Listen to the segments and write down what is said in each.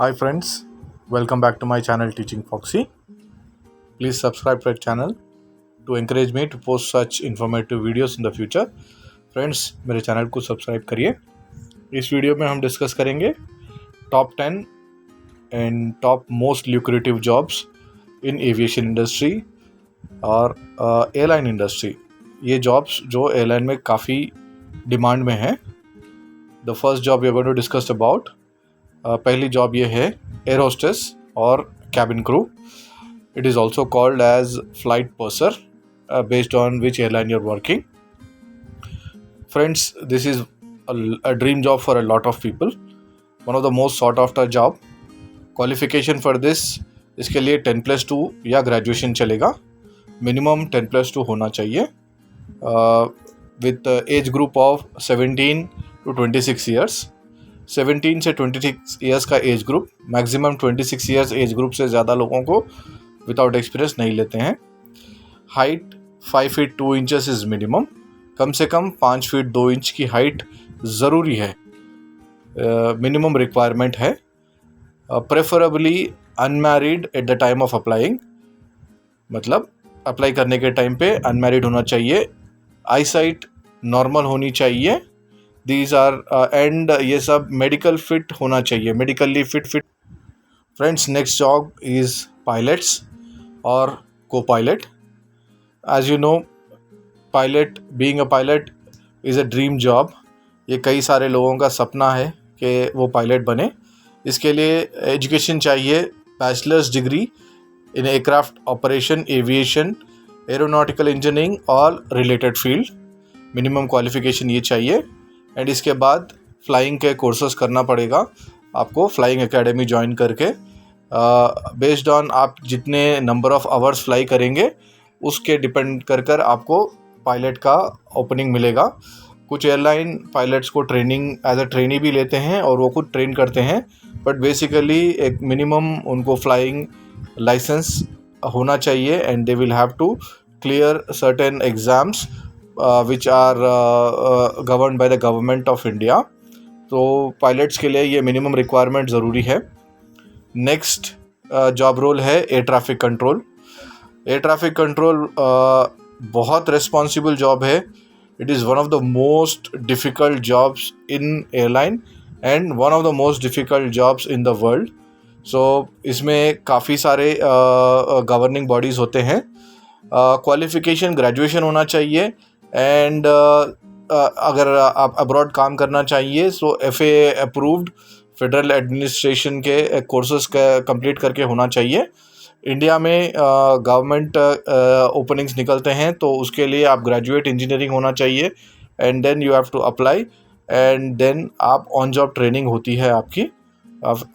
Hi friends, welcome back to my channel Teaching Foxy. Please subscribe to our channel to encourage me to post such informative videos in the future. Friends, मेरे channel को subscribe करिए. इस video में हम discuss करेंगे top 10 and top most lucrative jobs in aviation industry और airline industry. ये jobs जो एयरलाइन में काफ़ी डिमांड में हैं. The first job we are going to discuss about, पहली जॉब ये है एयर होस्टेस और cabin crew. It is also called as flight purser based on which airline you're working. Friends, this is a dream job for a lot of people. One of the most sought after job. Qualification for this, इसके लिए 10+2 या graduation चलेगा. Minimum 10+2 होना चाहिए. With age group of 17 to 26 years. 17 से 26 years का age group, maximum 26 years age group से ज़्यादा लोगों को विदाउट एक्सपीरियंस नहीं लेते हैं. Height 5 feet 2 inches is minimum. कम से कम 5 फीट 2 इंच की हाइट ज़रूरी है, मिनिमम रिक्वायरमेंट है. Preferably unmarried at the time of applying, मतलब अप्लाई करने के टाइम पे अनमैरिड होना चाहिए. आई साइट नॉर्मल होनी चाहिए. दीज आर एंड ये सब मेडिकल फिट होना चाहिए, medically fit. Friends, next job is pilots और copilot. As you know, pilot, being a pilot is a dream job. ये कई सारे लोगों का सपना है कि वो पायलट बने. इसके लिए एजुकेशन चाहिए, bachelors degree in aircraft operation, aviation, aeronautical engineering और रिलेटेड फील्ड. मिनिमम क्वालिफिकेशन ये चाहिए. एंड इसके बाद फ्लाइंग के कोर्सेस करना पड़ेगा आपको, फ्लाइंग एकेडमी ज्वाइन करके. बेस्ड ऑन आप जितने नंबर ऑफ आवर्स फ्लाई करेंगे उसके डिपेंड कर आपको पायलट का ओपनिंग मिलेगा. कुछ एयरलाइन पायलट्स को ट्रेनिंग एज अ ट्रेनी भी लेते हैं और वो खुद ट्रेन करते हैं, बट बेसिकली एक मिनिमम उनको फ्लाइंग लाइसेंस होना चाहिए. And they will have to clear certain exams which are governed by the government of India. तो पायलट्स के लिए ये मिनिमम रिक्वायरमेंट ज़रूरी है. नेक्स्ट जॉब रोल है air traffic control. Air traffic control बहुत रिस्पॉन्सिबल जॉब है. It is one of the most difficult jobs in airline and one of the most difficult jobs in the world. So इसमें काफ़ी सारे governing bodies होते हैं. Qualification graduation होना चाहिए. And अगर आप अब्रॉड काम करना चाहिए सो FAA अप्रूव्ड फेडरल एडमिनिस्ट्रेशन के कोर्सेज का कंप्लीट करके होना चाहिए. इंडिया में गवर्नमेंट ओपनिंग्स निकलते हैं तो उसके लिए आप ग्रेजुएट इंजीनियरिंग होना चाहिए. And then you have to apply and then आप ऑन जॉब ट्रेनिंग होती है आपकी.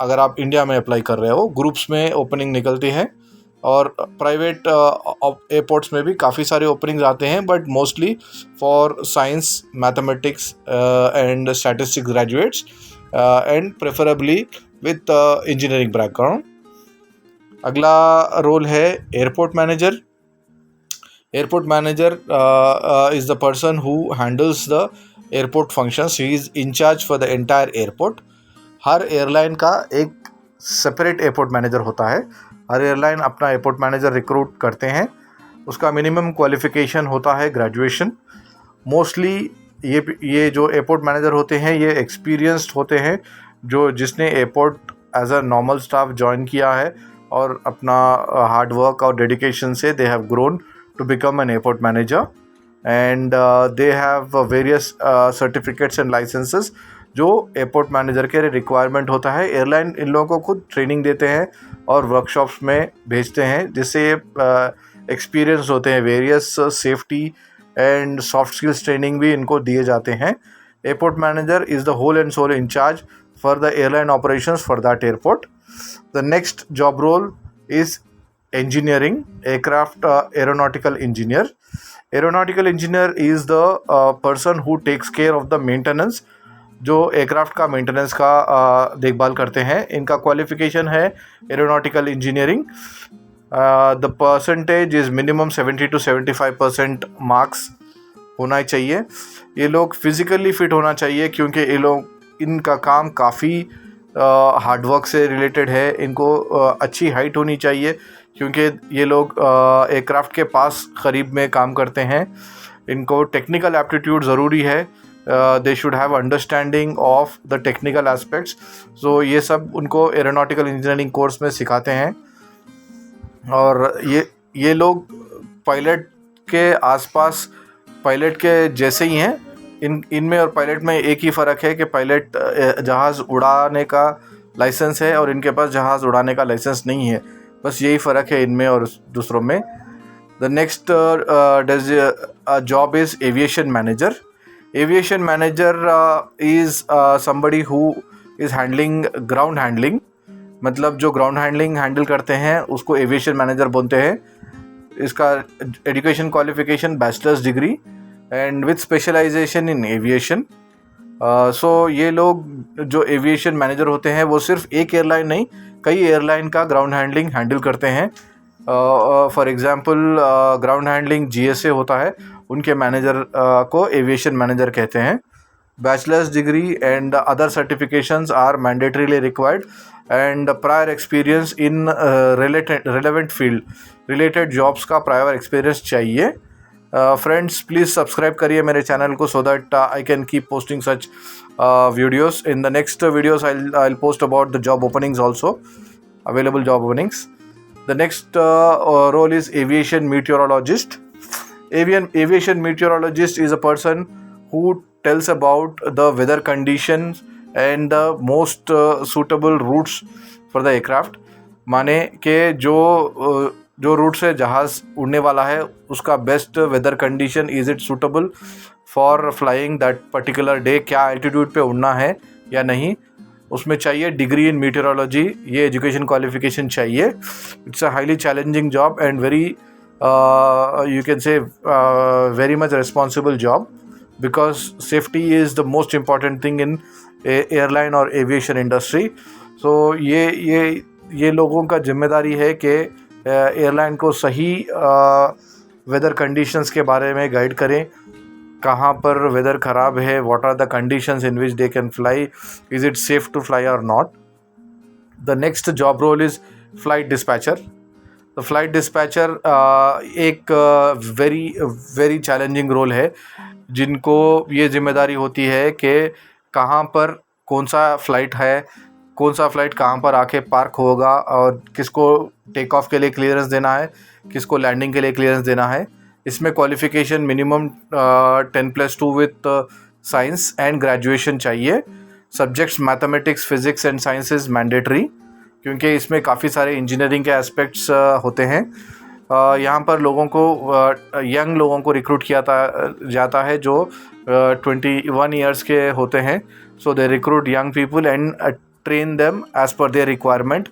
अगर आप इंडिया में अप्लाई कर रहे हो, ग्रुप्स में ओपनिंग निकलती है और प्राइवेट एयरपोर्ट्स में भी काफ़ी सारे ओपनिंग्स आते हैं, but mostly for science, mathematics and statistics graduates and preferably with engineering background. अगला रोल है airport manager. Airport manager is the person who handles the airport functions. He is in charge for the entire airport. हर airline का एक separate airport manager होता है. हर airline अपना airport manager recruit करते हैं. उसका मिनिमम क्वालिफ़िकेशन होता है ग्रेजुएशन. मोस्टली ये जो एयरपोर्ट मैनेजर होते हैं ये एक्सपीरियंस्ड होते हैं, जिसने airport as a normal staff join किया है और अपना हार्ड वर्क और डेडिकेशन से they have grown to become an airport manager. And they have various certificates and licenses जो एयरपोर्ट मैनेजर के रिक्वायरमेंट होता है. एयरलाइन इन लोगों को खुद ट्रेनिंग देते हैं और वर्कशॉप्स में भेजते हैं, जिससे एक्सपीरियंस होते हैं. Various safety and soft skills training भी इनको दिए जाते हैं. Airport manager is the whole and sole in-charge for the airline operations for that airport. The next job role is engineering, aircraft aeronautical engineer. Aeronautical engineer is the person who takes care of the maintenance, जो aircraft का maintenance का देखभाल करते हैं. इनका qualification है aeronautical engineering. The percentage is minimum 70 to 75% marks होना चाहिए. ये लोग फिज़िकली फ़िट होना चाहिए क्योंकि ये लोग इनका काम काफ़ी हार्डवर्क से रिलेटेड है, इनको अच्छी हाइट होनी चाहिए क्योंकि ये लोग एयरक्राफ्ट के पास करीब में काम करते हैं। इनको टेक्निकल एप्टीट्यूड ज़रूरी है, they should have understanding of the technical aspects. So ये सब उनको एरोनॉटिकल इंजीनियरिंग कोर्स में सिखाते हैं। और ये लोग पायलट के आसपास पायलट के जैसे ही हैं। इनमें और पायलट में एक ही फ़र्क है कि पायलट जहाज़ उड़ाने का लाइसेंस है और इनके पास जहाज़ उड़ाने का लाइसेंस नहीं है, बस यही फ़र्क है इनमें और दूसरों में। The next job is aviation manager. Aviation manager is somebody who is handling ground handling, मतलब जो ग्राउंड हैंडल करते हैं उसको एविएशन मैनेजर बोलते हैं। इसका education qualification bachelors degree and with specialization in aviation. So ये लोग जो एविएशन मैनेजर होते हैं वो सिर्फ एक एयरलाइन नहीं, कई एयरलाइन का ग्राउंड हैंडल करते हैं। For example ground handling GSA होता है, उनके मैनेजर को एविएशन मैनेजर कहते हैं। Bachelors degree and other certifications are mandatorily required and prior experience in relevant field, related jobs का प्रायर एक्सपीरियंस चाहिए। फ्रेंड्स प्लीज़ सब्सक्राइब करिए मेरे चैनल को so that I can keep posting such videos. In the next videos I'll post about the job openings also, available job openings. The next role is aviation meteorologist. Aviation meteorologist is a person who tells about the weather conditions and the most suitable routes for the aircraft. माने कि जो root से जहाज़ उड़ने वाला है उसका best weather condition, is it suitable for flying that particular day, क्या एल्टीट्यूड पे उड़ना है या नहीं, उसमें चाहिए डिग्री इन मीटेरोलॉजी, ये एजुकेशन क्वालिफिकेशन चाहिए। It's a highly challenging job and very you can say very much responsible job because safety is the most important thing in airline और एविएशन इंडस्ट्री। सो ये लोगों का जिम्मेदारी है कि एयरलाइन को सही वेदर कंडीशंस के बारे में गाइड करें, कहाँ पर वेदर ख़राब है, what are the conditions in which they can fly, is it safe to fly और not. The next job role is flight dispatcher. The flight dispatcher एक वेरी चैलेंजिंग रोल है, जिनको ये जिम्मेदारी होती है कि कहाँ पर कौन सा फ़्लाइट है, कौन सा फ़्लाइट कहाँ पर आके पार्क होगा और किसको टेक ऑफ के लिए क्लियरेंस देना है, किसको लैंडिंग के लिए क्लियरेंस देना है। इसमें qualification minimum 10+2 with science and graduation चाहिए। Subjects mathematics, physics and science is mandatory क्योंकि इसमें काफ़ी सारे इंजीनियरिंग के एस्पेक्ट्स होते हैं। यहाँ पर लोगों को यंग लोगों को रिक्रूट किया जाता है जो 21 ईयर्स के होते हैं। So they recruit young people and train them as per their requirement.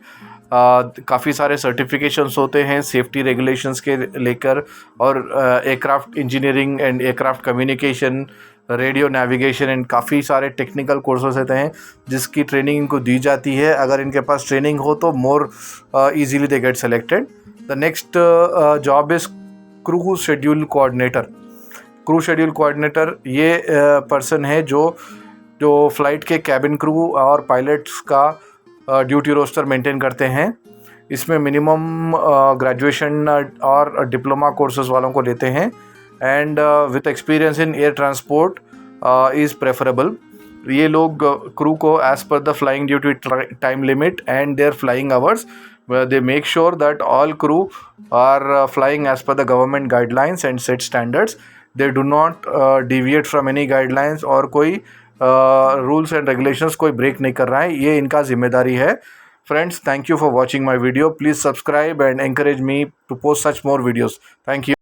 काफ़ी सारे सर्टिफिकेशंस होते हैं सेफ्टी रेगुलेशंस के लेकर, और aircraft engineering and aircraft communication, radio navigation and काफ़ी सारे टेक्निकल कोर्सेज होते हैं जिसकी ट्रेनिंग इनको दी जाती है। अगर इनके पास ट्रेनिंग हो तो more easily they get selected. The next job is crew schedule coordinator. Crew schedule coordinator ये पर्सन है जो फ़्लाइट के कैबिन क्रू और पायलट्स का ड्यूटी रोस्टर मेंटेन करते हैं। इसमें मिनिमम ग्रेजुएशन और डिप्लोमा कोर्सेज वालों को लेते हैं and with experience in air transport is preferable. ये लोग क्रू को as per the flying duty time limit and their flying hours they make sure that all crew are flying as per the government guidelines and set standards. They do not deviate from any guidelines और कोई rules and regulations कोई break नहीं कर रहा है, ये इनका जिम्मेदारी है। Friends, thank you for watching my video. Please subscribe and encourage me to post such more videos. Thank you.